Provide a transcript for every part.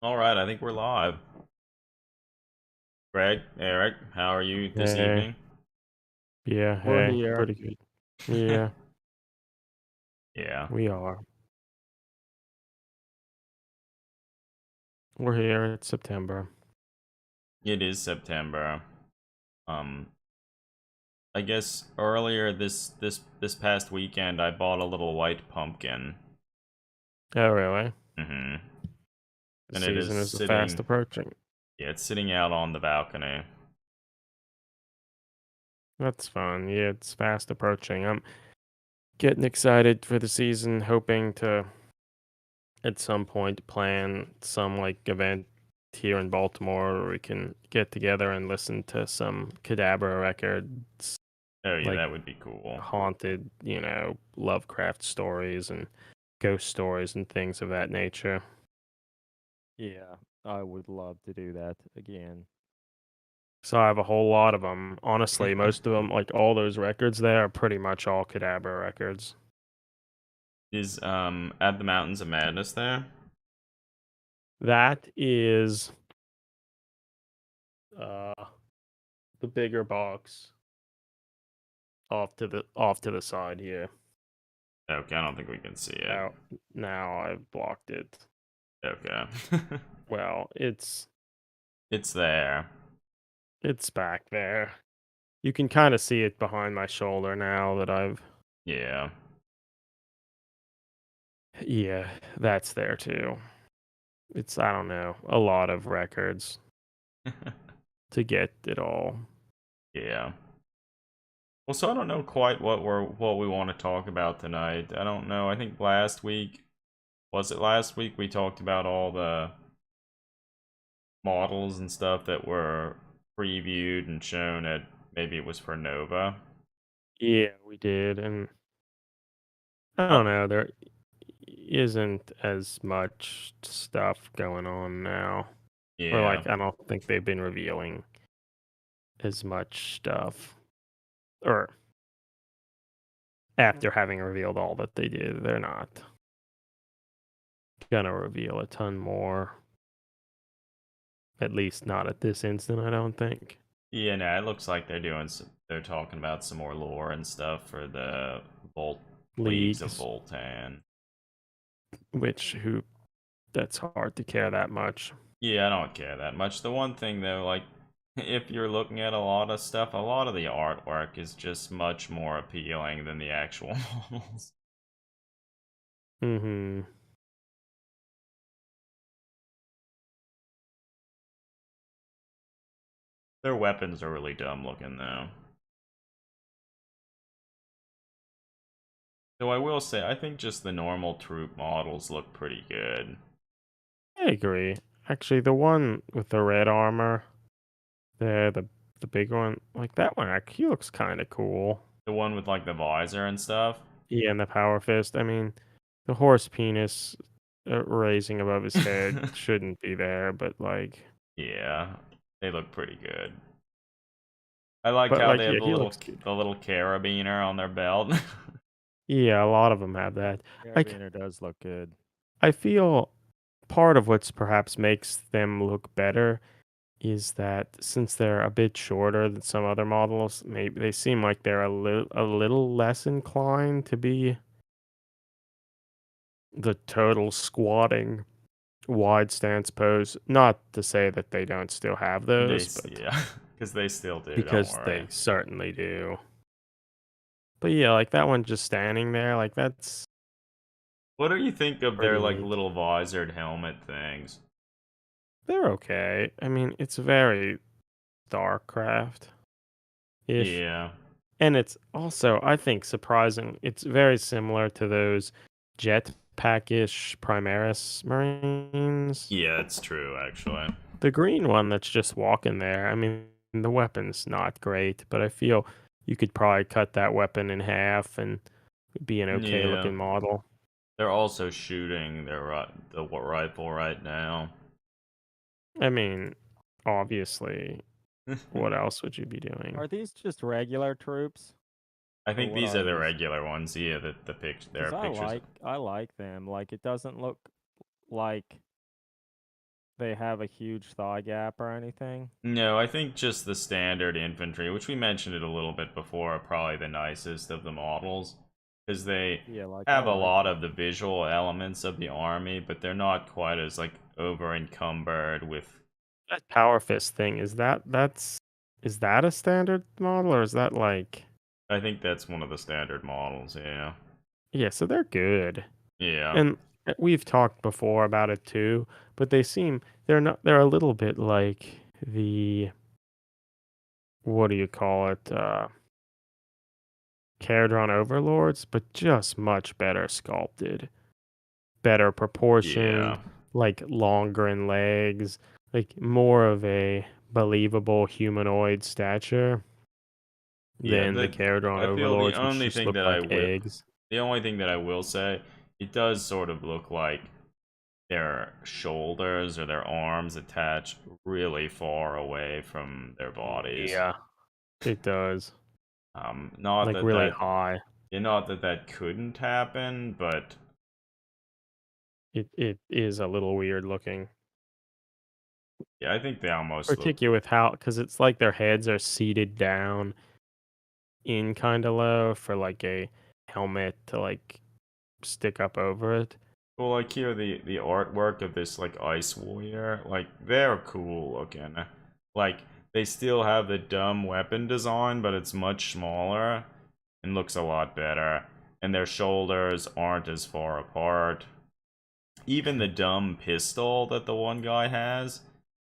All right, I think we're live. Greg, Eric, how are you this Hey, evening? yeah, We're hey, here. pretty good. Yeah, Yeah, we are. We're here. It's September. it is September. Um, I guess earlier this past weekend I bought a little white pumpkin. Oh, really? Mm-hmm. The And it is season is fast sitting, approaching. yeah, it's sitting out on the balcony. That's fun. Yeah, it's fast approaching. I'm getting excited for the season, hoping to at some point plan some like event here in Baltimore where we can get together and listen to some Cadabra records, Oh yeah, like that would be cool. haunted, Lovecraft stories and ghost stories and things of that nature. Yeah, I would love to do that again. So I have a whole lot of them. Honestly, most of them, like all those records there, are pretty much all Cadabra records. Is at the Mountains of Madness there? That is uh the bigger box off to the side here. Okay, I don't think we can see it. Now now I've blocked it. Okay. Well, It's there. it's back there. You can kind of see it behind my shoulder now that I've Yeah. yeah, that's there too. It's I don't know, a lot of records to get it all. Yeah. Well, so I don't know quite what we want to talk about tonight. I don't know. I think last week was it last week we talked about all the models and stuff that were previewed and shown at maybe it was for Nova. Yeah, we did, and I Uh, don't know, there isn't as much stuff going on now. Or yeah. like I don't think they've been revealing as much stuff. Or after having revealed all that they did, they're not gonna reveal a ton more. At least not at this instant, I don't think. Yeah, no, it looks like they're talking about some more lore and stuff for the Volt Leagues of Leagues, Voltan. which who that's hard to care that much. Yeah, I don't care that much. The one thing though, like if you're looking at a lot of stuff, a lot of the artwork is just much more appealing than the actual models. Mm-hmm. Their weapons are really dumb looking though. Though I will say, I think just the normal troop models look pretty good. I agree. Actually, the one with the red armor, the big one, like that one, he looks kind of cool. The one with like the visor and stuff. Yeah, and the power fist. I mean, the horse penis raising above his head shouldn't be there, but Yeah, they look pretty good. I like but how like, they have yeah, he looks good. the little carabiner on their belt. Yeah, a lot of them have that. Like, Carabiner does look good. I feel part of what's perhaps makes them look better is that since they're a bit shorter than some other models, maybe they seem like they're a little less inclined to be the total squatting wide stance pose. Not to say that they don't still have those, but Yeah, because they still do. Don't because worry. they certainly do. But yeah, like that one just standing there, like that's What do you think of their pretty like neat. little visored helmet things? They're okay. I mean, it's very StarCraft ish. Yeah, And it's also, I think, surprising. It's very similar to those jetpack-ish Primaris Marines. yeah, it's true actually. The green one that's just walking there. I mean, the weapon's not great, but I feel you could probably cut that weapon in half and it'd be an okay Yeah, looking model. they're also shooting the rifle right now. I mean, obviously, what else would you be doing? Are these just regular troops, I or think what these are are the these? regular ones. Yeah, there Because are pictures. I like them. Like it doesn't look like they have a huge thigh gap or anything? No, I think just the standard infantry, which we mentioned it a little bit before, are probably the nicest of the models. Because they Yeah, like I have a like lot of them. the visual elements of the army, but they're not quite as, like, over encumbered with. That Power Fist thing, is that a standard model or is that like I think that's one of the standard models, yeah. yeah, so they're good. Yeah. And we've talked before about it too, but they're a little bit like the what do you call it? Caradron Overlords, but just much better sculpted, better proportioned, Yeah. like longer in legs, like more of a believable humanoid stature Yeah, than the Caradron I feel the Overlords, which only just thing look that I like will eggs. the only thing that I will say, it does sort of look like their shoulders or their arms attach really far away from their bodies. Yeah, it does. Not Like that really that high. not that that couldn't happen, but It is a little weird looking. yeah, I think they almost look. Particularly with how, because it's like their heads are seated down in kind of low for like a helmet to like stick up over it. Well, like here, the artwork of this like ice warrior, like they're cool looking. Like they still have the dumb weapon design, but it's much smaller and looks a lot better. And their shoulders aren't as far apart. Even the dumb pistol that the one guy has,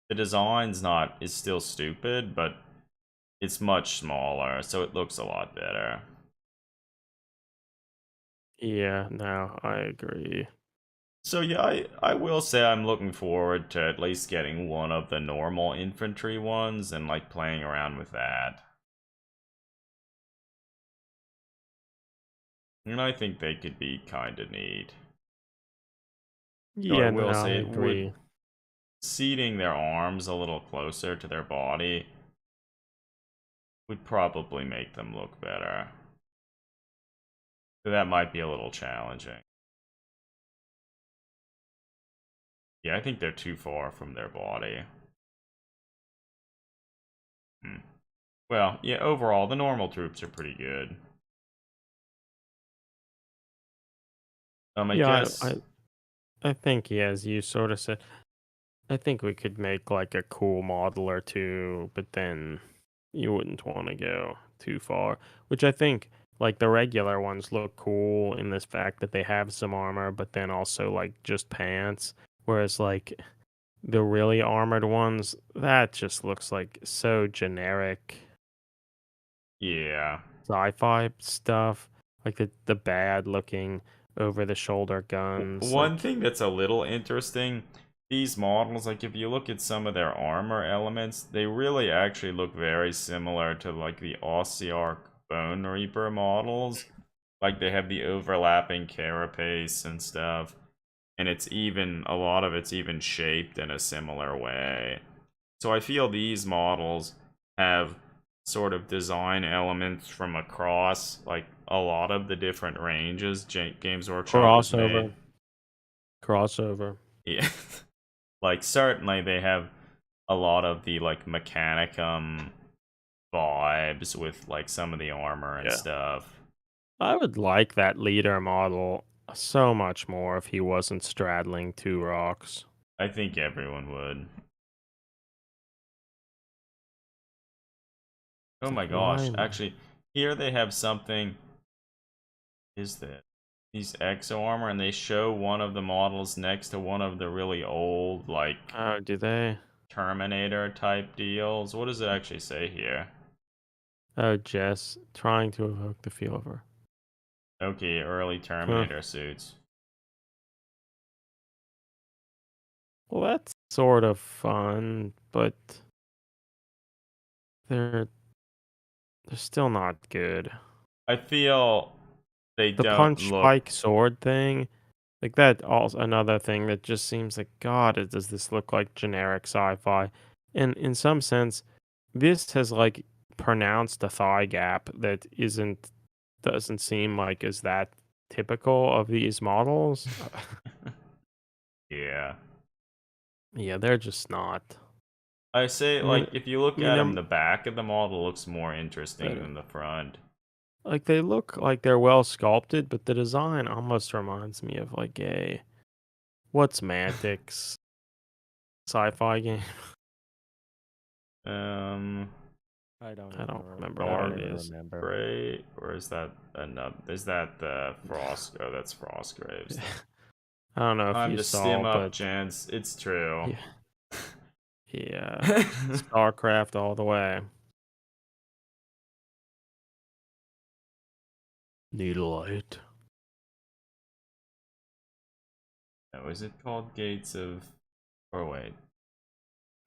the design's not is still stupid, but it's much smaller, so it looks a lot better. Yeah, no, I agree. So yeah, I will say I'm looking forward to at least getting one of the normal infantry ones and like playing around with that. And I think they could be kind of neat. Though I Yeah, no, will I say it would agree. seating their arms a little closer to their body would probably make them look better. So that might be a little challenging. Yeah, I think they're too far from their body. Hmm. Well, yeah, overall, the normal troops are pretty good. I Yeah, guess, I think yeah, as you sort of said, I think we could make like a cool model or two, but then you wouldn't want to go too far. Which I think like the regular ones look cool in this fact that they have some armor, but then also like just pants. Whereas like the really armored ones, that just looks like so generic yeah. sci-fi stuff. Like the bad looking over the shoulder guns. One Like thing that's a little interesting, these models, like if you look at some of their armor elements, they really actually look very similar to like the Ossiarch Bone Reaper models. Like they have the overlapping carapace and stuff, and it's even a lot of it's even shaped in a similar way. So I feel these models have sort of design elements from across like a lot of the different ranges Games Workshop has made. crossover, crossover. Yeah. Like certainly they have a lot of the like mechanicum vibes with like some of the armor and Yeah. stuff. I would like that leader model so much more if he wasn't straddling two rocks. I think everyone would. Oh It's my like gosh, why? actually here they have something is that these exo armor and they show one of the models next to one of the really old like Oh, do they? Terminator type deals. What does it actually say here? Oh, Jess trying to evoke the feel of her. Okay, early Huh. Terminator suits. Well, that's sort of fun, but they're they're still not good. I feel they The don't punch look. spike sword thing, like that also another thing that just seems like God, does this look like generic sci-fi? And in some sense, this has like pronounced a thigh gap that isn't doesn't seem like is that typical of these models. Yeah. Yeah, they're just not. I say, I mean, like, if you look I mean, at they're them, the back of the model looks more interesting better. than the front. Like they look like they're well sculpted, but the design almost reminds me of like a what's Mantic's sci-fi game. Um, I don't I even don't remember what Dark it even is. remember. Gray, or is that another? Is that the Frost? Oh, that's Frostgraves. I don't know if Time you to saw, stim up, but gents. It's true. yeah, yeah, StarCraft all the way. Need a light. Oh, is it called Gates of? Or wait,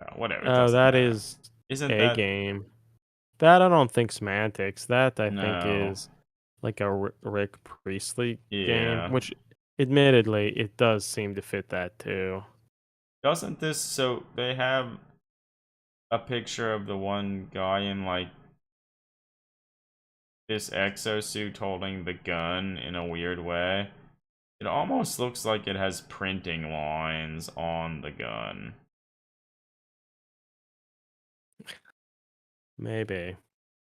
oh, whatever. It Oh, doesn't that matter. is Isn't a that game. That I don't think Semantics. That I think no? is like a Rick Priestley game, Yeah. which admittedly it does seem to fit that too. Doesn't this? So they have a picture of the one guy in like this exosuit holding the gun in a weird way. It almost looks like it has printing lines on the gun. Maybe.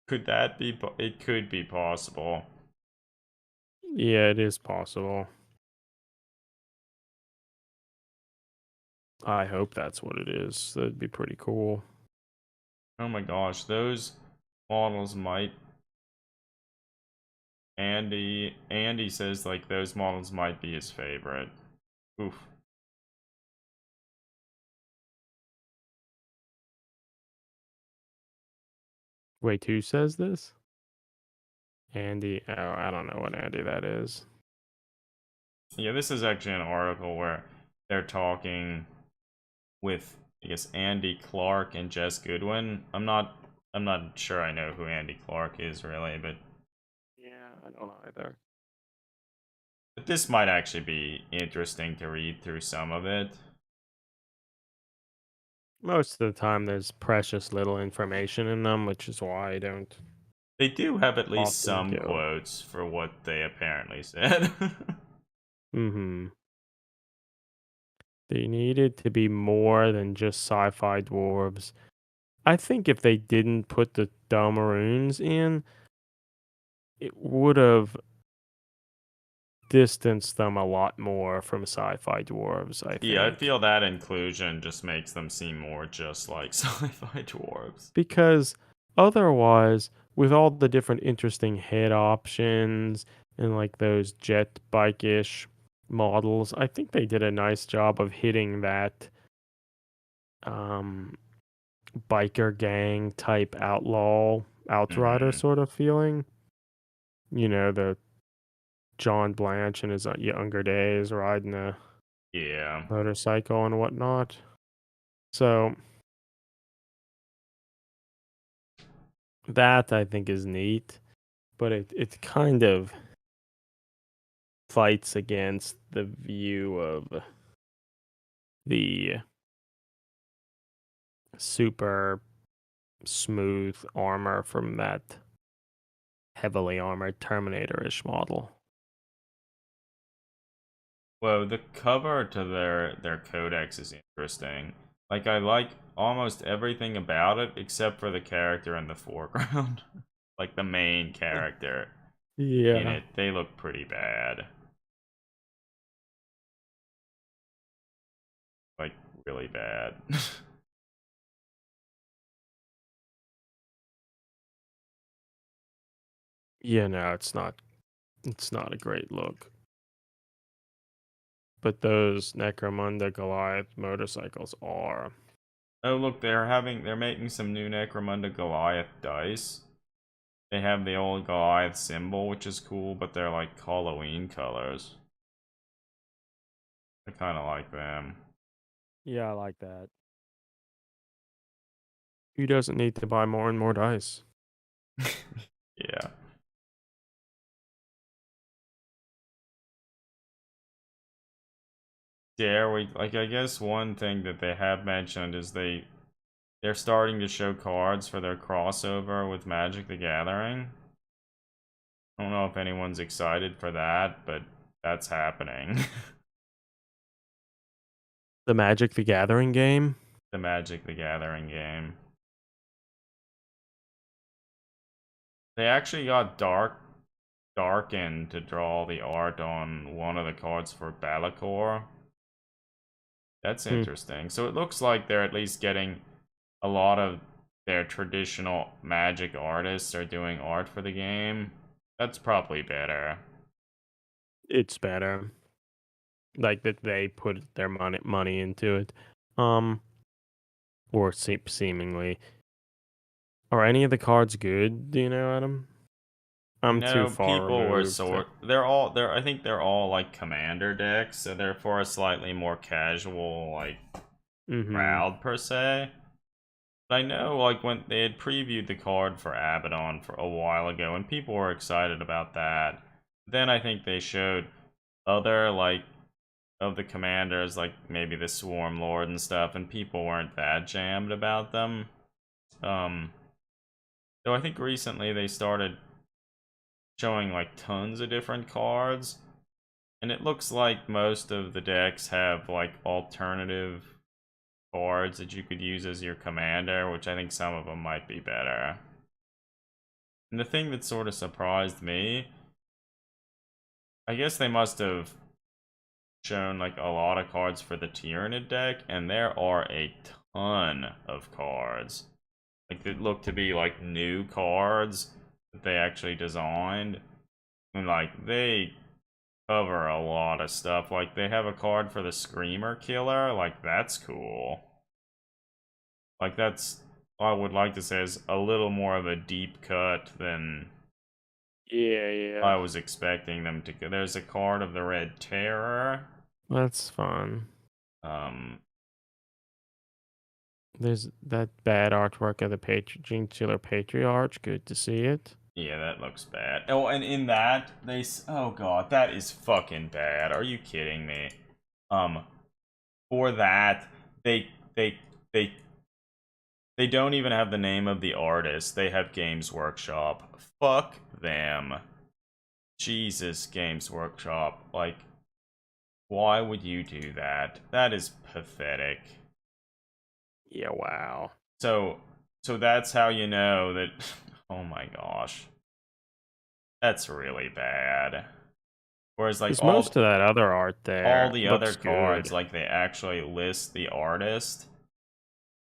Could that be? It could be possible. Yeah, it is possible. I hope that's what it is. That'd be pretty cool. Oh my gosh, those models might. Andy says like those models might be his favorite. Oof. Wait, who says this? Andy. Oh, I don't know what Andy that is. Yeah, this is actually an article where they're talking with I guess Andy Clark and Jess Goodwin. I'm not sure I know who Andy Clark is really, Yeah, I don't either. but this might actually be interesting to read through some of it. Most of the time, there's precious little information in them, which is why I don't They do have at least often some go. quotes for what they apparently said. Mm-hmm. They needed to be more than just sci-fi dwarves. I think if they didn't put the Dalmaroons in, it would have distanced them a lot more from sci-fi dwarves, I Yeah, I think. feel that inclusion just makes them seem more just like sci-fi dwarves. Because otherwise, with all the different interesting head options and like those jet bike-ish models, I think they did a nice job of hitting that um biker gang type outlaw outrider Hmm. sort of feeling. You know, the John Blanche in his younger days riding a Yeah. motorcycle and whatnot. So that I think is neat, but it kind of fights against the view of the super smooth armor from that heavily armored Terminator-ish model. Well, the cover to their codex is interesting. Like I like almost everything about it except for the character in the foreground. Like the main character in Yeah. it. They look pretty bad. Like really bad. Yeah, no, it's not a great look. But those Necromunda Goliath motorcycles are. Oh look, they're making some new Necromunda Goliath dice. They have the old Goliath symbol, which is cool, but they're like Halloween colors. I kind of like them. Yeah, I like that. Who doesn't need to buy more and more dice? Yeah. Dare we like I guess one thing that they have mentioned is they're starting to show cards for their crossover with Magic the Gathering. I don't know if anyone's excited for that, but that's happening. The Magic the Gathering game? The Magic the Gathering game. They actually got darkened to draw the art on one of the cards for Balakor. That's interesting. So it looks like they're at least getting a lot of their traditional Magic artists are doing art for the game. That's probably better. It's better. Like that they put their money into it. Or seemingly. Are any of the cards good, do you know, Adam? I'm too far People were removed. they're I think they're all like commander decks, so they're for a slightly more casual like crowd per se. But I know like when they had previewed the card for Abaddon for a while ago and people were excited about that. Then I think they showed other like of the commanders, like maybe the Swarm Lord and stuff, and people weren't that jammed about them. Though I think recently they started showing like tons of different cards, and it looks like most of the decks have like alternative cards that you could use as your commander, which I think some of them might be better. And the thing that sort of surprised me, I guess they must have shown like a lot of cards for the Tyranid deck, and there are a ton of cards. Like that look to be like new cards that they actually designed. And like they cover a lot of stuff. Like they have a card for the Screamer Killer, like that's cool. Like that's I would like to say is a little more of a deep cut than Yeah. I was expecting them to go. There's a card of the Red Terror. That's fun. There's that bad artwork of the Gene Stealer Patriarch. Good to see it. Yeah, that looks bad. Oh, and in that oh god, that is fucking bad. Are you kidding me? For that they don't even have the name of the artist. They have Games Workshop. Fuck them. Jesus, Games Workshop. Like, why would you do that? That is pathetic. Yeah, wow. So that's how you know that. Oh my gosh, that's really bad. Whereas like most of that other art there, all the other cards, good. like they actually list the artist,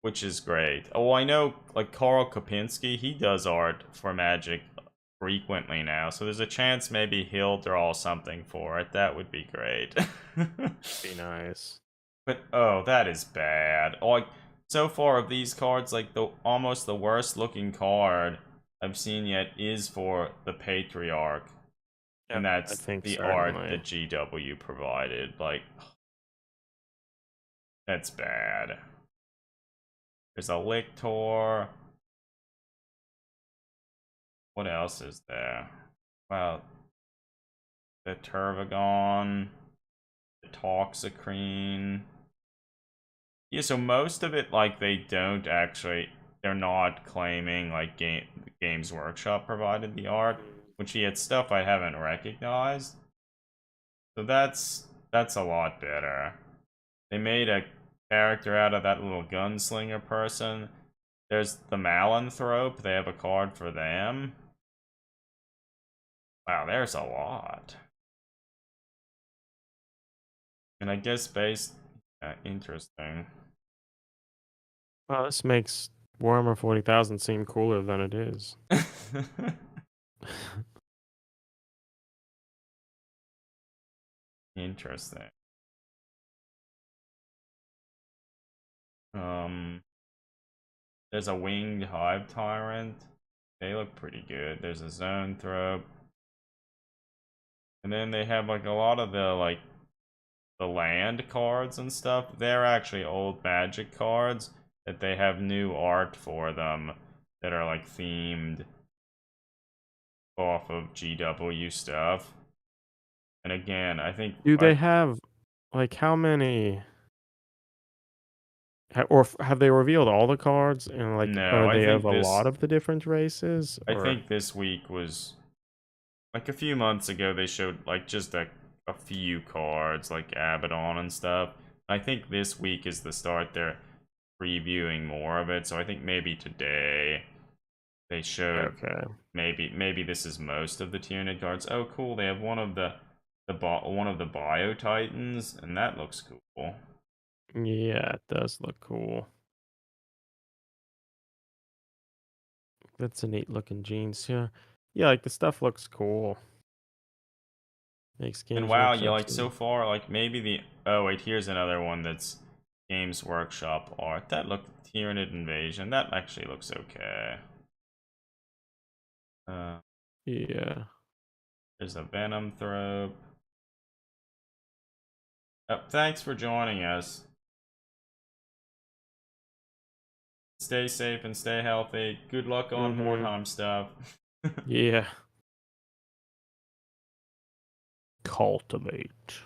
which is great. Oh, I know, like Karl Kopinski, he does art for Magic frequently now, so there's a chance maybe he'll draw something for it. That would be great. Be nice. But oh, that is bad. Like so far of these cards, like the almost the worst looking card I've seen yet is for the Patriarch. Yep, And that's the art that GW provided. Like, that's bad. There's a Lictor. What else is there? Well, the Turvagon, the Toxicrene. Yeah, so most of it, like, they're not claiming, like, Games Workshop provided the art, which yet stuff I haven't recognized. So that's a lot better. They made a character out of that little gunslinger person. There's the Malanthrope. They have a card for them. Wow, there's a lot. And I guess interesting. Well, this makes Warhammer 40,000 seem cooler than it is. Interesting. There's a Winged Hive Tyrant. They look pretty good. There's a Zoanthrope. And then they have like a lot of the land cards and stuff. They're actually old Magic cards that they have new art for them that are like themed off of GW stuff. And again, I think Do they have like how many or have they revealed all the cards and like no, are I they think of a lot of the different races? I think this week was like a few months ago they showed like just a few cards like Abaddon and stuff. I think this week is the start they're previewing more of it. So I think maybe today they showed Okay. maybe this is most of the Tyranid cards. Oh, cool! They have one of the one of the Bio Titans, and that looks cool. Yeah, it does look cool. That's a neat looking jeans. Yeah. Yeah, like the stuff looks cool. Makes And Games wow, you Workshop like so seem. far like maybe the oh wait, here's another one that's Games Workshop art. That looked Tyranid Invasion. That actually looks okay. Uh, Yeah. there's a Venom Thrope. Oh, thanks for joining us. Stay safe and stay healthy. Good luck on Mm-hmm. Mordheim stuff. Yeah. Cultivate.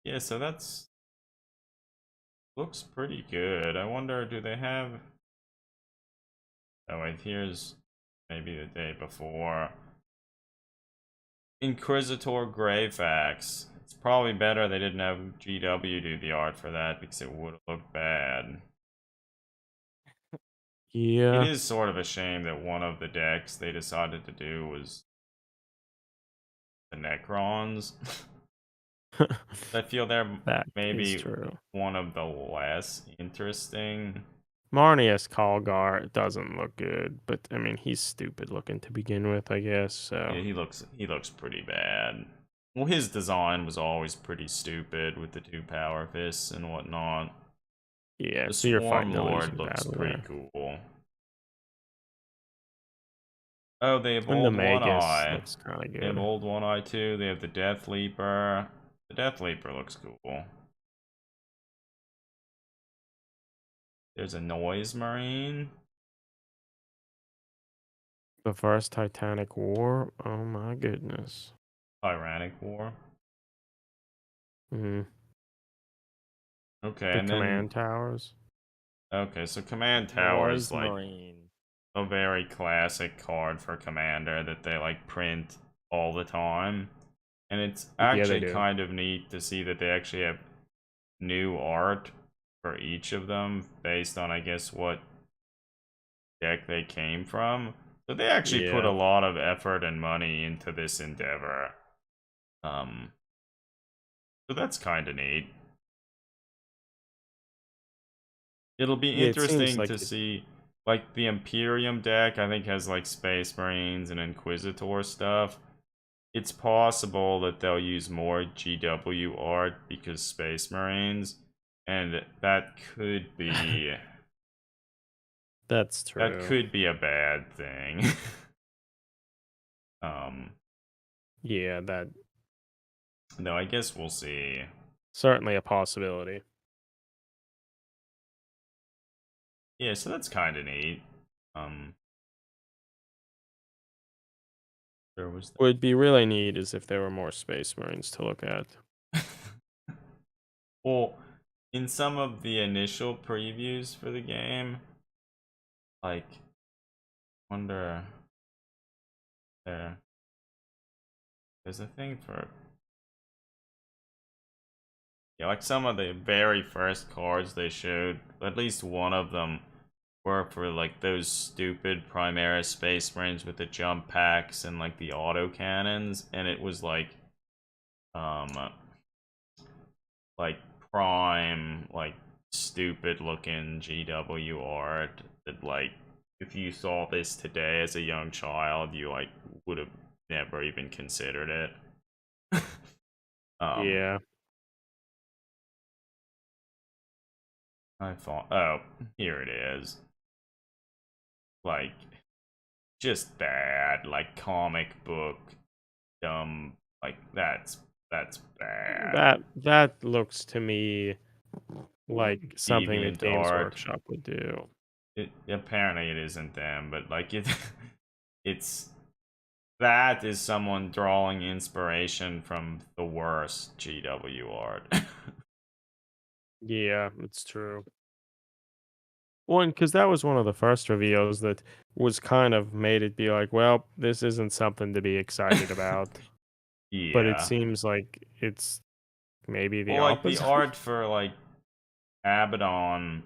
Yeah, so that's looks pretty good. I wonder, do they have? Oh wait, here's maybe the day before. Inquisitor Greyfax. It's probably better they didn't have GW do the art for that because it would have looked bad. It Yeah. is sort of a shame that one of the decks they decided to do was the Necrons. I feel they're That is maybe true. one of the less interesting. Marnius Kalgar doesn't look good, but I mean he's stupid looking to begin with, I guess. So Yeah, he looks pretty bad. Well, his design was always pretty stupid with the two power fists and whatnot. yeah, The so you're Swarm fighting a Lord losing looks battle pretty there. cool. Oh, they have And the Old One Magus Eye. looks kind of They have good. Old One Eye too. They have the Death Leaper. The Death Leaper looks cool. There's a Noise Marine. The first Titanic War. Oh my goodness. Tyrannic War. Hmm. Okay, The and then command towers. okay, so Command Tower is Noise like Marine. a very classic card for Commander that they like print all the time. And it's Yeah, they actually do. kind of neat to see that they actually have new art for each of them based on, I guess, what deck they came from. So they actually put a Yeah, lot of effort and money into this endeavor. Um, so that's kind of neat. It'll be yeah. It seems interesting like to see, like the Imperium deck. I think has like Space Marines and Inquisitor stuff. It's possible that they'll use more GW art because Space Marines, and that's that true. could be a bad thing. um, Yeah, that no, I guess we'll see. certainly a possibility. Yeah, so that's kind of neat. Um, there was What would be really neat is if there were more Space Marines to look at. that. Well, in some of the initial previews for the game, like, wonder there, there's a thing for yeah, like some of the very first cards they showed, at least one of them were for like those stupid Primaris Space Marines with the jump packs and like the auto cannons, and it was um like prime like stupid looking GW art that like if you saw this today as a young child, you like would have never even considered it. um Yeah, I thought oh, here it is. Like just bad, like comic book dumb, like that's bad. that looks to me like something that Deviant Games art. Workshop would do. It apparently it isn't them, but like it it's that is someone drawing inspiration from the worst GW art. Yeah, it's true. One, because that was one of the first reveals that was kind of made it be like, well, this isn't something to be excited about. but it Yeah. seems like it's maybe the Well, like the opposite. art for like Abaddon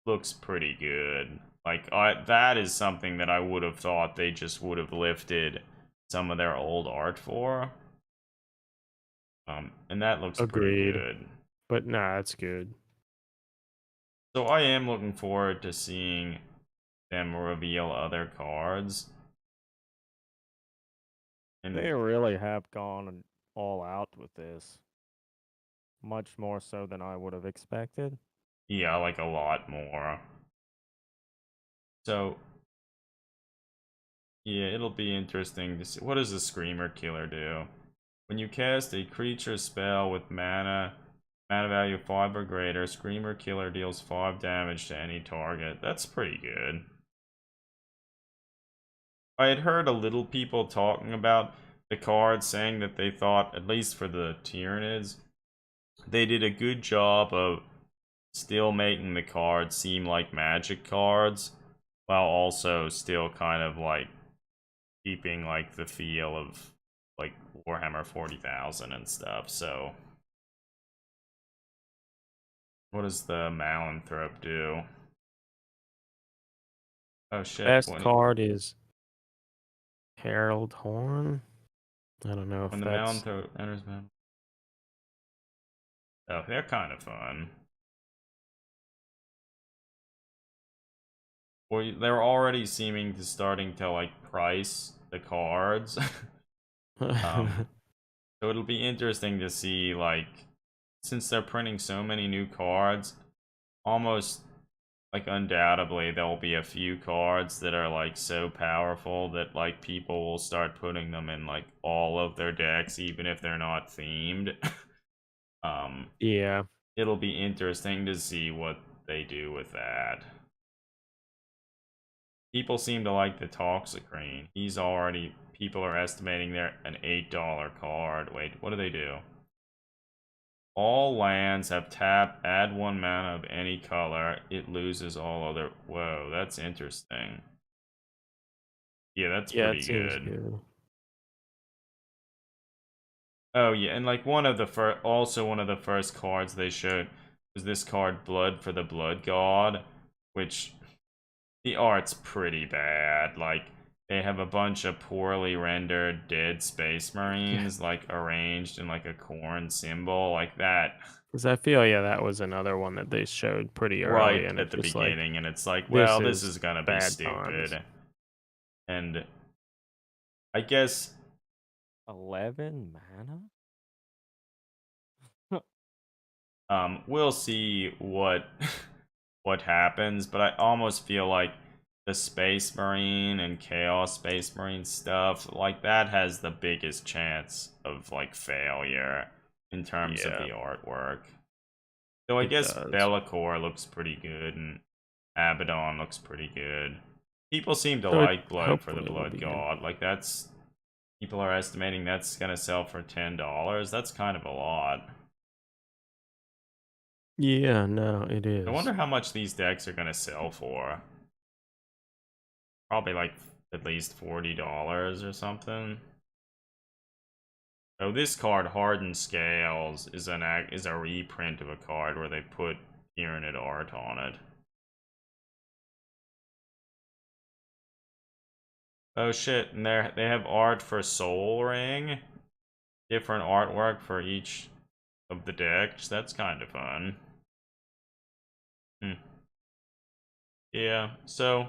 looks pretty good. Like that is something that I would have thought they just would have lifted some of their old art for. And that looks pretty Agreed. good. But nah, it's good. So I am looking forward to seeing them reveal other cards. And They really have gone all out with this. Much more so than I would have expected. yeah, like a lot more. So yeah, it'll be interesting to see. What does the Screamer Killer do? When you cast a creature spell with mana value 5 or greater, Screamer Killer deals 5 damage to any target. That's pretty good. I had heard a little people talking about the card, saying that they thought, at least for the Tyranids, they did a good job of still making the cards seem like magic cards, while also still kind of like keeping like the feel of like Warhammer 40,000 and stuff. So what does the Malanthrope do? Oh shit, Best card is Herald Horn. I don't know when if the that's Malanthrope enters battle. Oh, they're kind of fun. Well, they're already seeming to starting to like price the cards. um So it'll be interesting to see, like, since they're printing so many new cards, almost like undoubtedly there'll be a few cards that are like so powerful that like people will start putting them in like all of their decks, even if they're not themed. um, yeah. It'll be interesting to see what they do with that. People seem to like the Toxicrene. He's already, people are estimating they're an $8 card. Wait, what do they do? All lands have tap, add 1 mana of any color. It loses all other. Whoa, that's interesting. Yeah, that's Yeah, it pretty seems good. good. Oh yeah, and like one of the first, also one of the first cards they showed was this card, Blood for the Blood God, which the art's pretty bad. Like they have a bunch of poorly rendered dead space Yeah, marines like arranged in like a corn symbol like that. because I feel that was another one that they showed pretty early, Right and at it's the just like beginning, and it's like, this well, this is is gonna be bad times. stupid. And I guess 11 mana? we'll see what what happens, but I almost feel like the Space Marine and Chaos Space Marine stuff, like that has the biggest chance of like failure in terms of Yeah, the artwork. So I it guess does. Be'lakor looks pretty good and Abaddon looks pretty good. People seem to So it like Blood for the hopefully it will Blood be good. God. Like that's people are estimating that's gonna sell for $10. That's kind of a lot. Yeah, no, it I is. wonder how much these decks are gonna sell for. Probably like at least $40 or something. Oh, this card, Hardened Scales, is is a reprint of a card where they put Tyranid art on it. Oh shit, and they have art for Soul Ring. Different artwork for each of the decks. That's kind of fun. Hmm. Yeah, so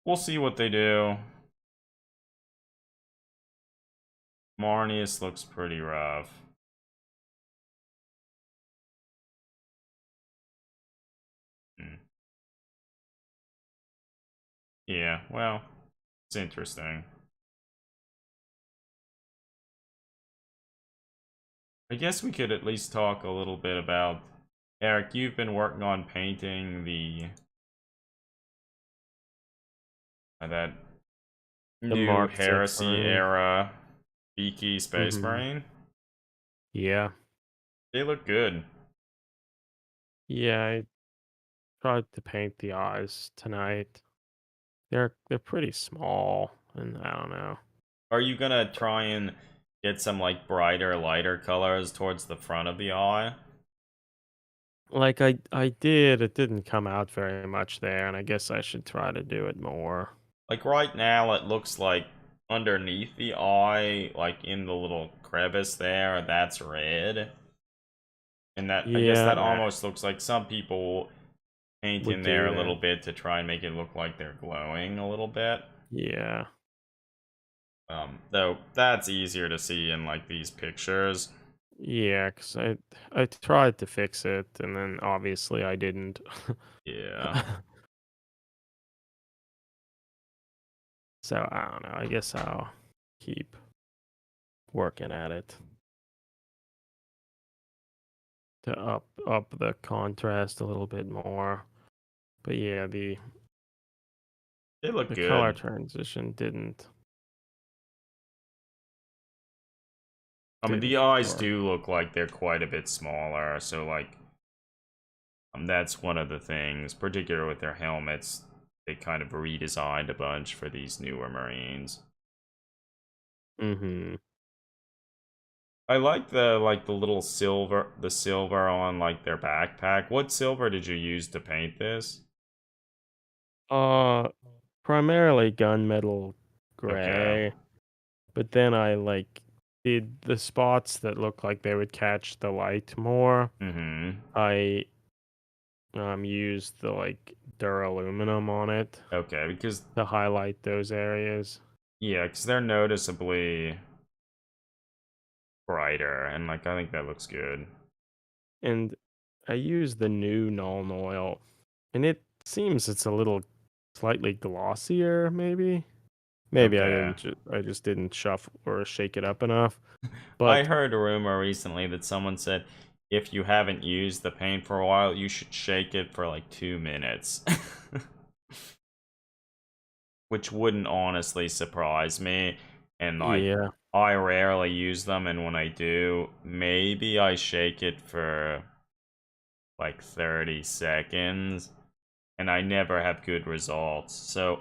we'll see what they do. Marnius looks pretty rough. Hmm. Yeah, well, it's interesting. I guess we could at least talk a little bit about Eric. You've been working on painting the that The new Mark Six Heresy Marine. era Beaky Space Mm-hmm. Marine. Yeah, They look good. yeah. I tried to paint the eyes tonight. They're pretty small, and I don't know. Are you gonna try and get some like brighter, lighter colors towards the front of the eye? Like I did, it didn't come out very much there, and I guess I should try to do it more. Like right now, it looks like underneath the eye, like in the little crevice there, that's red. And that, I guess Yeah, that almost looks like some people paint would in there do a little that. bit to try and make it look like they're glowing a little bit. Yeah. Though that's easier to see in like these pictures. Yeah, cause I tried to fix it, and then obviously I didn't. Yeah. So I don't know. I guess I'll keep working at it to up the contrast a little bit more. But yeah, They look the color good. transition I mean, the didn't eyes work. do look like they're quite a bit smaller, so like, that's one of the things, particularly with their helmets. They kind of redesigned a bunch for these newer Marines. Mm-hmm. I like the little silver on like their backpack. What silver did you use to paint this? Uh, primarily gunmetal Okay. gray, but then I like did the spots that look like they would catch the light more. Mm-hmm. I used the like duraluminum on it Okay, because to highlight those areas. yeah, because they're noticeably brighter, and like I think that looks good. And I used the new Nuln oil, and it seems it's a little slightly glossier, maybe. Maybe Okay. I just didn't shuffle or shake it up enough. I But heard a rumor recently that someone said if you haven't used the paint for a while, you should shake it for like 2 minutes. Which wouldn't honestly surprise me. And like, yeah, I rarely use them, and when I do, maybe I shake it for like 30 seconds, and I never have good results. So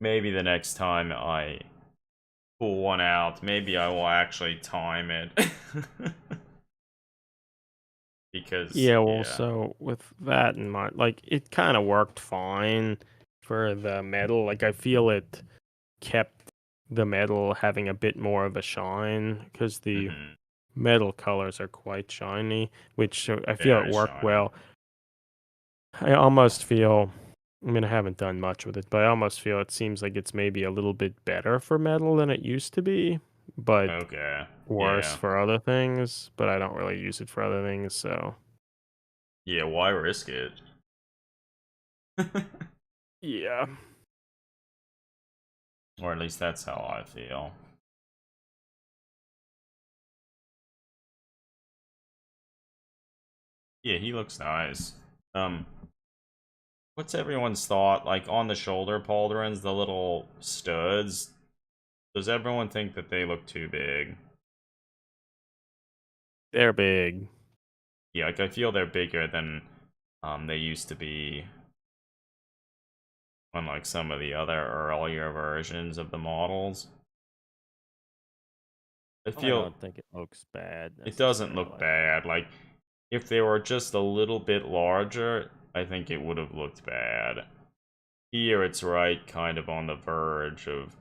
maybe the next time I pull one out, maybe I will actually time it. Because, yeah. Well, yeah. so with that in mind, like it kind of worked fine for the metal. Like I feel it kept the metal having a bit more of a shine because the Hmm. metal colors are quite shiny, which I feel it Very worked shiny. well. I almost feel, I mean, I haven't done much with it, but I almost feel it seems like it's maybe a little bit better for metal than it used to be, but Okay. worse Yeah. for other things. But I don't really use it for other things, so Yeah, why risk it? yeah. Or at least that's how I feel. Yeah, he looks nice. Um, what's everyone's thought? Like on the shoulder pauldrons, the little studs. Does everyone think that they look too big? They're big. Yeah, like I feel they're bigger than they used to be on like some of the other earlier versions of the models. I I feel don't think it looks bad it doesn't look necessarily. bad. Like if they were just a little bit larger, I think it would have looked bad. Here it's right kind of on the verge of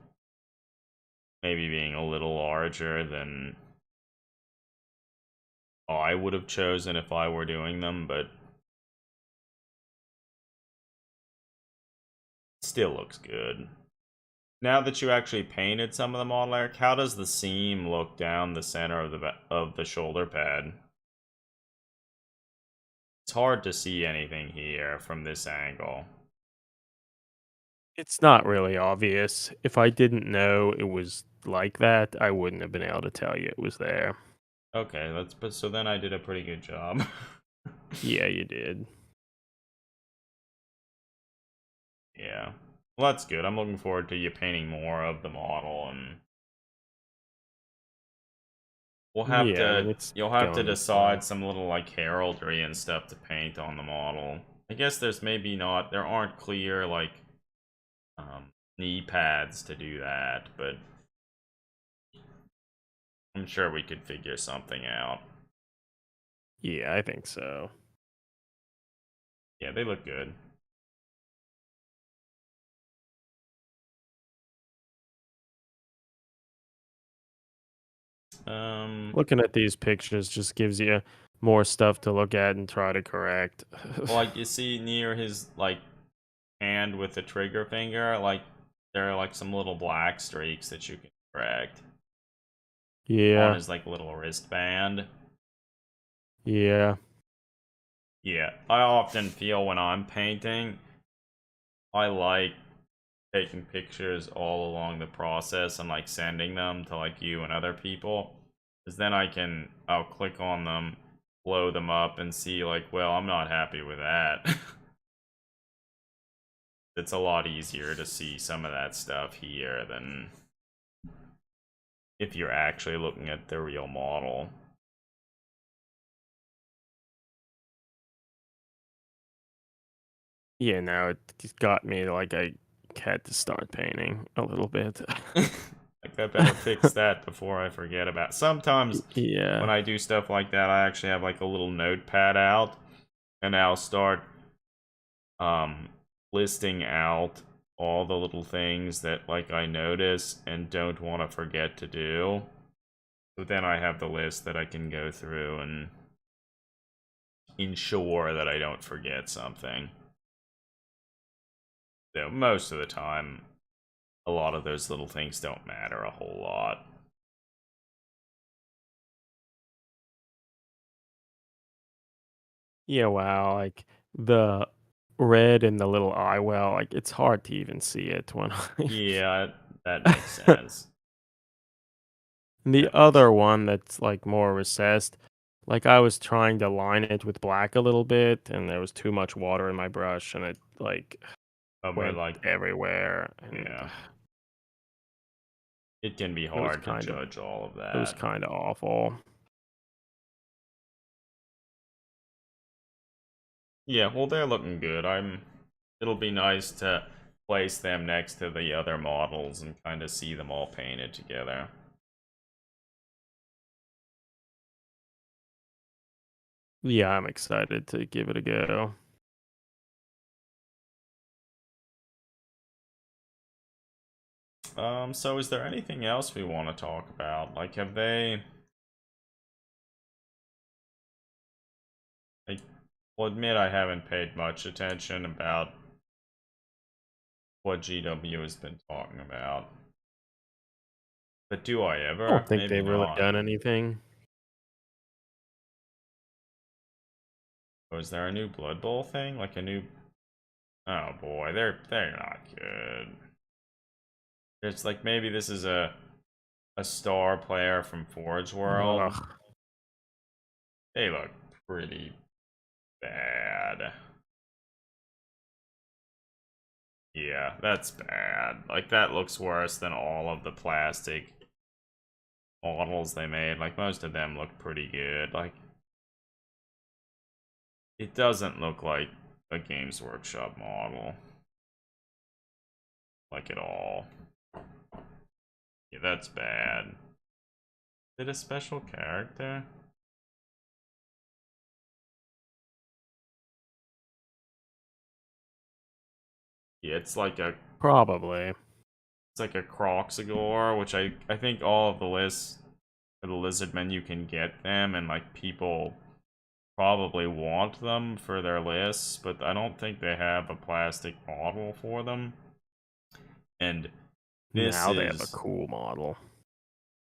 maybe being a little larger than I would have chosen if I were doing them, but still looks good. Now that you actually painted some of the model, Eric, how does the seam look down the center of the shoulder pad? It's hard to see anything here from this angle. It's not really obvious. If I didn't know it was like that, I wouldn't have been able to tell you it was there. Okay, but so then I did a pretty good job. Yeah, you did. Yeah. Well, that's good. I'm looking forward to you painting more of the model, and we'll have Yeah, I mean to it's you'll have to going decide well. some little like heraldry and stuff to paint on the model. I guess there aren't clear like knee pads to do that, but I'm sure we could figure something out. Yeah, I think so. Yeah, they look good. Looking at these pictures just gives you more stuff to look at and try to correct. like you see near his like hand with the trigger finger, like there are like some little black streaks that you can correct on Yeah, his like little wristband. yeah. Yeah, I often feel when I'm painting, I like taking pictures all along the process and like sending them to like you and other people, because then I'll click on them, blow them up, and see like, well, I'm not happy with that. It's a lot easier to see some of that stuff here than if you're actually looking at the real model. Yeah, now it just got me like I had to start painting a little bit. Like I better fix that before I forget about. Sometimes when Yeah. I do stuff like that, I actually have like a little notepad out, and I'll start um listing out all the little things that like I notice and don't want to forget to do. But then I have the list that I can go through and ensure that I don't forget something. Though most of the time, a lot of those little things don't matter a whole lot. Yeah, wow, like the red and the little eye well, like it's hard to even see it when Yeah, that makes sense. the That makes other one that's like more recessed, like I was trying to line it with black a little bit and there was too much water in my brush and it like but went like, everywhere and yeah, it can be it was hard to judge all of that. kind of awful. Yeah, well, they're looking good. It'll be nice to place them next to the other models and kind of see them all painted together. Yeah, I'm excited to give it a go. So is there anything else we want to talk about? Like, have they? I will admit I haven't paid much attention about what GW has been talking about. But do I I don't ever? think Maybe they've really not. done anything. Was there a new Blood Bowl thing? Like a new? Oh boy, they're not good. It's like maybe this is a star player from Forge World. Ugh. They look pretty bad. Yeah, that's bad. Like that looks worse than all of the plastic models they made. Like most of them look pretty good. Like it doesn't look like a Games Workshop model. Like at all. Yeah, that's bad. Is it a special character? Yeah, Probably. it's like a Croxagore, which I think all of the lists for the lizard men you can get them, and like people probably want them for their lists, but I don't think they have a plastic model for them. And this Now they have a is, cool model.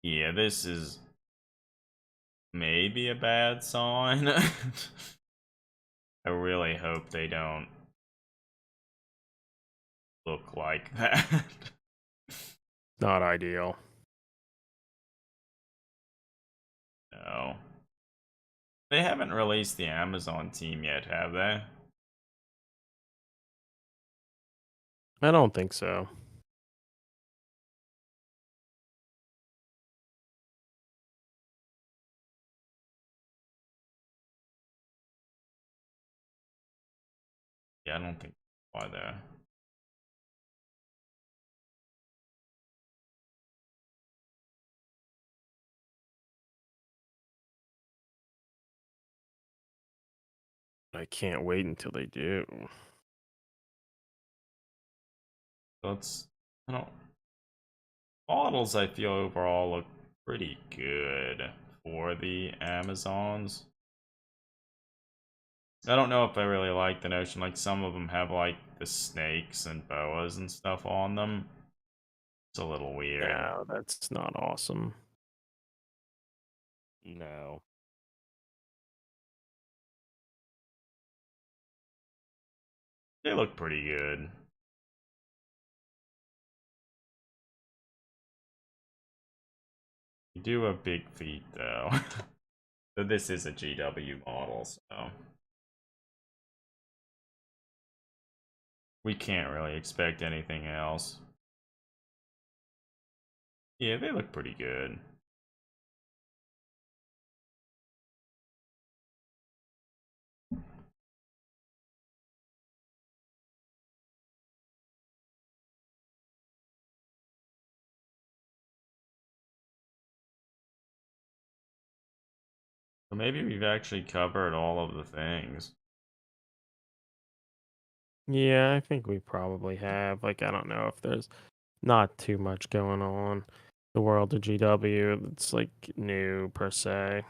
yeah, this is maybe a bad sign. I really hope they don't look like that. Not ideal. No. They haven't released the Amazon team yet, have they? I don't think so. Yeah, I don't think why there. I can't wait until they do. That's, I don't, models I feel overall look pretty good for the Amazons. I don't know if I really like the notion, like some of them have like the snakes and boas and stuff on them. It's a little weird. No, that's not awesome. No. They look pretty good. You do have big feet though. But this is a GW model, so we can't really expect anything else. Yeah, they look pretty good. So maybe we've actually covered all of the things. Yeah, I think we probably have. Like, I don't know if there's not too much going on. The world of GW, it's like new per se.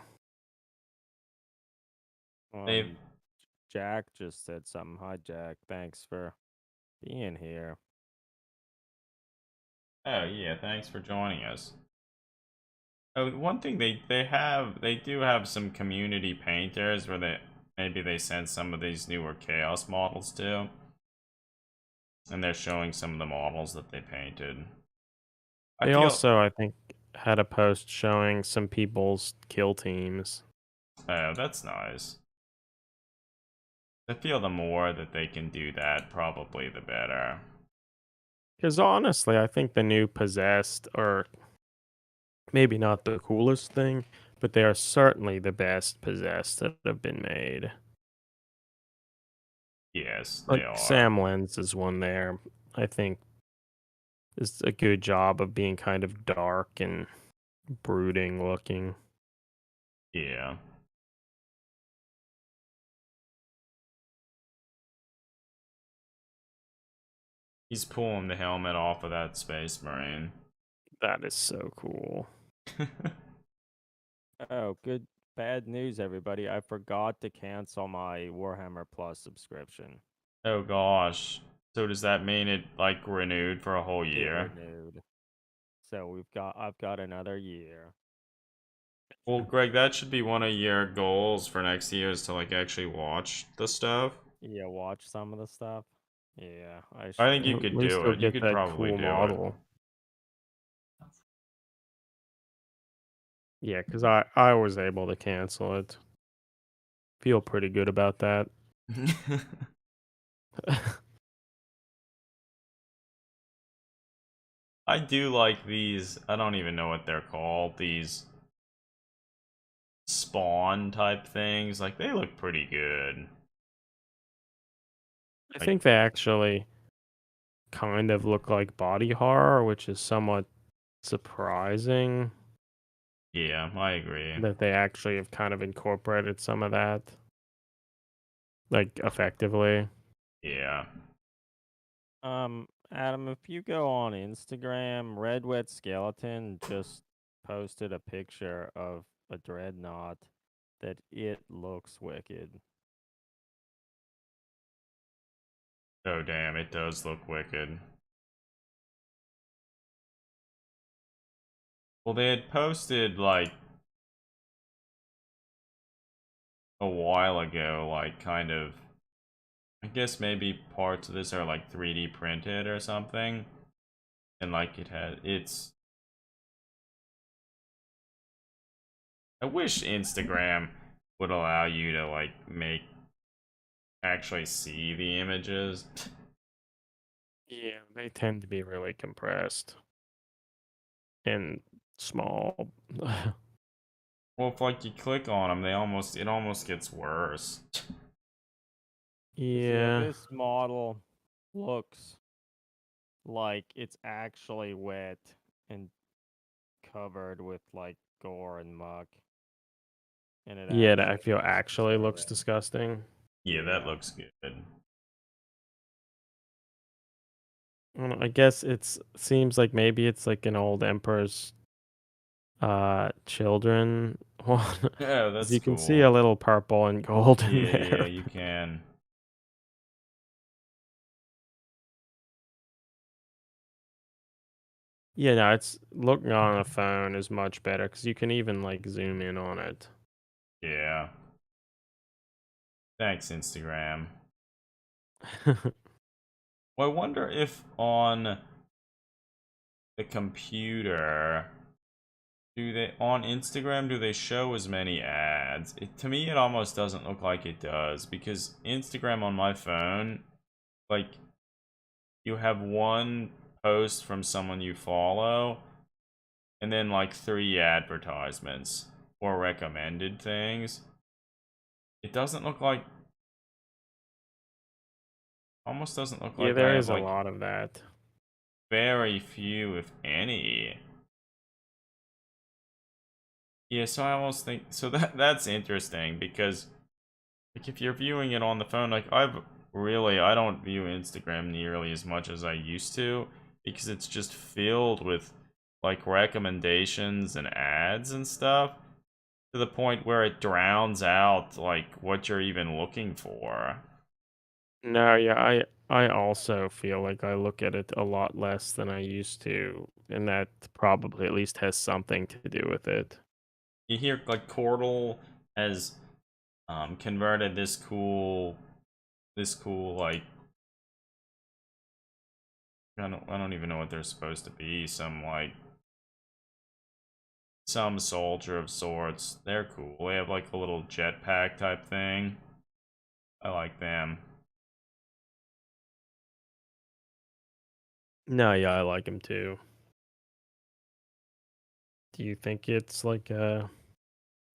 They've Jack just said something. Hi, Jack. Thanks for being here. Oh yeah, thanks for joining us. Oh, one thing they do have some community painters where maybe they send some of these newer chaos models to, and they're showing some of the models that they painted. I They feel also, I think, had a post showing some people's kill teams. oh, that's nice. I feel the more that they can do that, probably the better. Because honestly, I think the new Possessed are maybe not the coolest thing, but they are certainly the best Possessed that have been made. Yes, they Like are. Sam Lens is one there. I think is a good job of being kind of dark and brooding looking. Yeah. He's pulling the helmet off of that Space Marine. That is so cool. Oh, good. Bad news, everybody. I forgot to cancel my Warhammer Plus subscription. Oh gosh. So does that mean it like renewed for a whole It year? renewed. So I've got another year. Well, Greg, that should be one of your goals for next year is to like actually watch the stuff. Yeah, watch some of the stuff. Yeah, I I think should. you At could least do you'll it. You get could that probably cool do it. model. Yeah, because I was able to cancel it. Feel pretty good about that. I do like these, I don't even know what they're called, these spawn type things. Like they look pretty good. I Like think they actually kind of look like body horror, which is somewhat surprising yeah, I agree. that they actually have kind of incorporated some of that, like effectively. Yeah. Adam, if you go on Instagram, Red Wet Skeleton just posted a picture of a dreadnought that it looks wicked. Oh damn, it does look wicked. Well, they had posted like a while ago, like kind of I guess maybe parts of this are like 3D printed or something. And like it's I wish Instagram would allow you to like actually see the images. Yeah, they tend to be really compressed and small. Well, if like you click on them, it almost gets worse. Because, yeah, Yeah. this model looks like it's actually wet and covered with, like, gore and muck. And it Yeah, that I actually feel looks actually looks disturbing. disgusting. Yeah, that Yeah. looks good. I guess it's seems like maybe it's like an old emperor's children one. Yeah, 'Cause that's you can see a cool. little purple and gold in Yeah, there. you can. Yeah, no, it's looking on a phone is much better because you can even like zoom in on it. Yeah. Thanks, Instagram. Well, I wonder if on the computer, do they on Instagram do they show as many ads? To me, it almost doesn't look like it does because Instagram on my phone, like you have one post from someone you follow, and then like 3 advertisements or recommended things. It doesn't look like, almost doesn't look Yeah, like I there have is a like lot of that. very few, if any. Yeah, so I almost think so that's interesting because like if you're viewing it on the phone, like I don't view Instagram nearly as much as I used to because it's just filled with like recommendations and ads and stuff to the point where it drowns out like what you're even looking for. No, yeah, I also feel like I look at it a lot less than I used to, and that probably at least has something to do with it. You hear like Cordal has converted this cool like I don't even know what they're supposed to be. Some soldier of sorts. They're cool. They have like a little jetpack type thing. I like them. No, yeah, I like him too. Do you think it's like a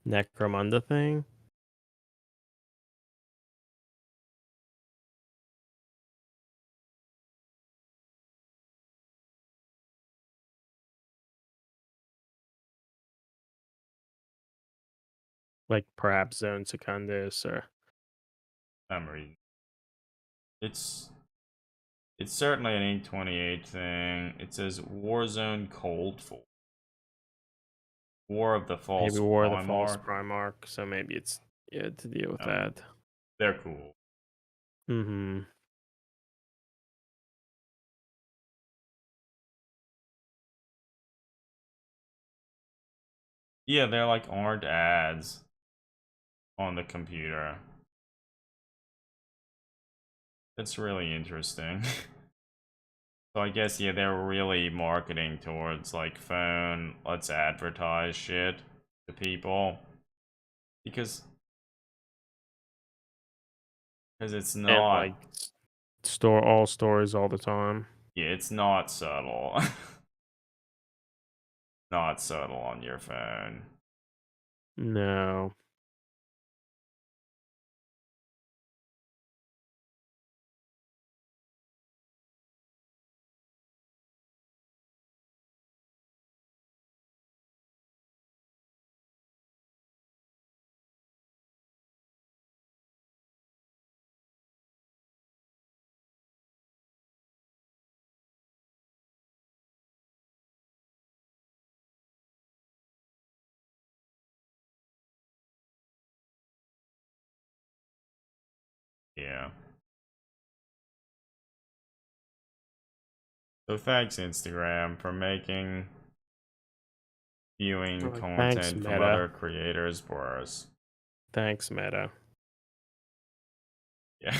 Necromunda thing? Like perhaps Zone Secundus or I'm reading. It's it's certainly an 828 thing. It says Warzone Cold Full. War of the maybe False War of the False Primarch. Primarch, so maybe it's yeah to deal with Um, that. they're cool. Mm-hmm. Yeah, they're like aren't ads on the computer. That's really interesting. So I guess yeah, they're really marketing towards like phone, let's advertise shit to people because it's And not, like store all stories all the time. yeah, it's not subtle. Not subtle on your phone. No. Yeah. So thanks Instagram for making viewing Like, thanks, content from Meta. other creators worse. Thanks, Meta. Yeah.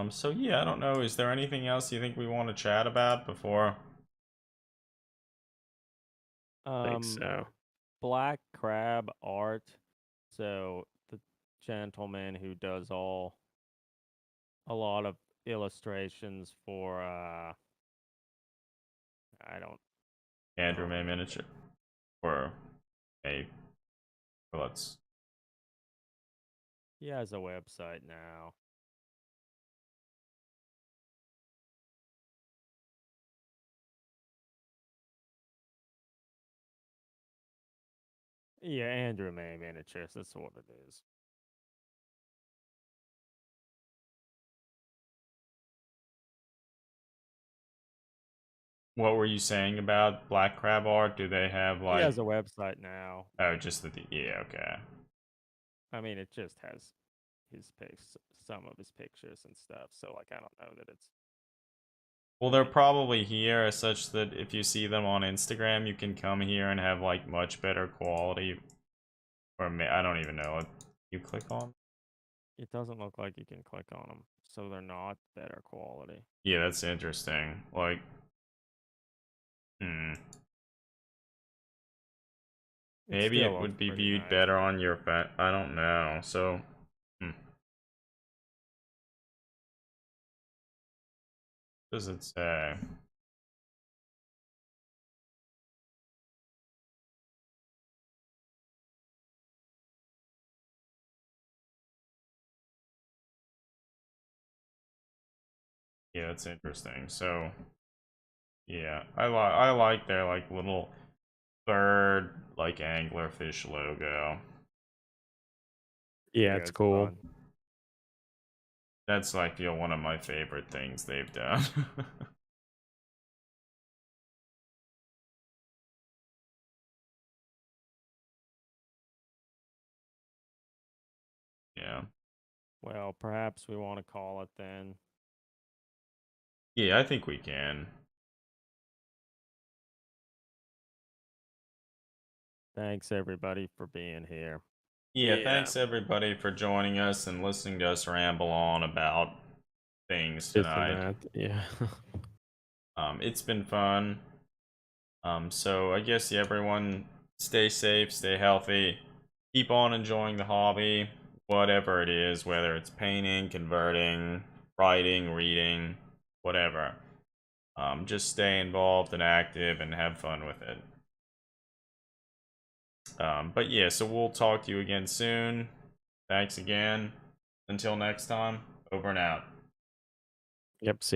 So yeah, I don't know. Is there anything else you think we want to chat about before? Think Um, so. Black Crab Art. So the gentleman who does a lot of illustrations for I Andrew don't May remember. miniature or a let's He has a website now. Yeah, Andrew May miniatures. That's what it is. What were you saying about Black Crab art? Do they have He like? has a website now. Oh, just yeah, okay. I mean, it just has his pics, some of his pictures and stuff. So like, I don't know that it's. Well, they're probably here such that if you see them on Instagram, you can come here and have like much better quality. Or I don't even know. You click on? It doesn't look like you can click on them, so they're not better quality. Yeah, that's interesting. Like, maybe still it looks would be pretty viewed nice. better on your I don't know. So, what does it say? Yeah, that's interesting. So, yeah, I like their like little bird like anglerfish logo. Yeah, it's cool. Fun. That's like one of my favorite things they've done. Yeah. Well, perhaps we want to call it then. Yeah, I think we can. Thanks everybody for being here. Yeah, Yeah. thanks everybody for joining us and listening to us ramble on about things This and tonight. that. Yeah. It's been fun. So I guess everyone stay safe, stay healthy, keep on enjoying the hobby, whatever it is, whether it's painting, converting, writing, reading, whatever. Just stay involved and active and have fun with it. But yeah, so we'll talk to you again soon. Thanks again. Until next time, over and out. Yep. See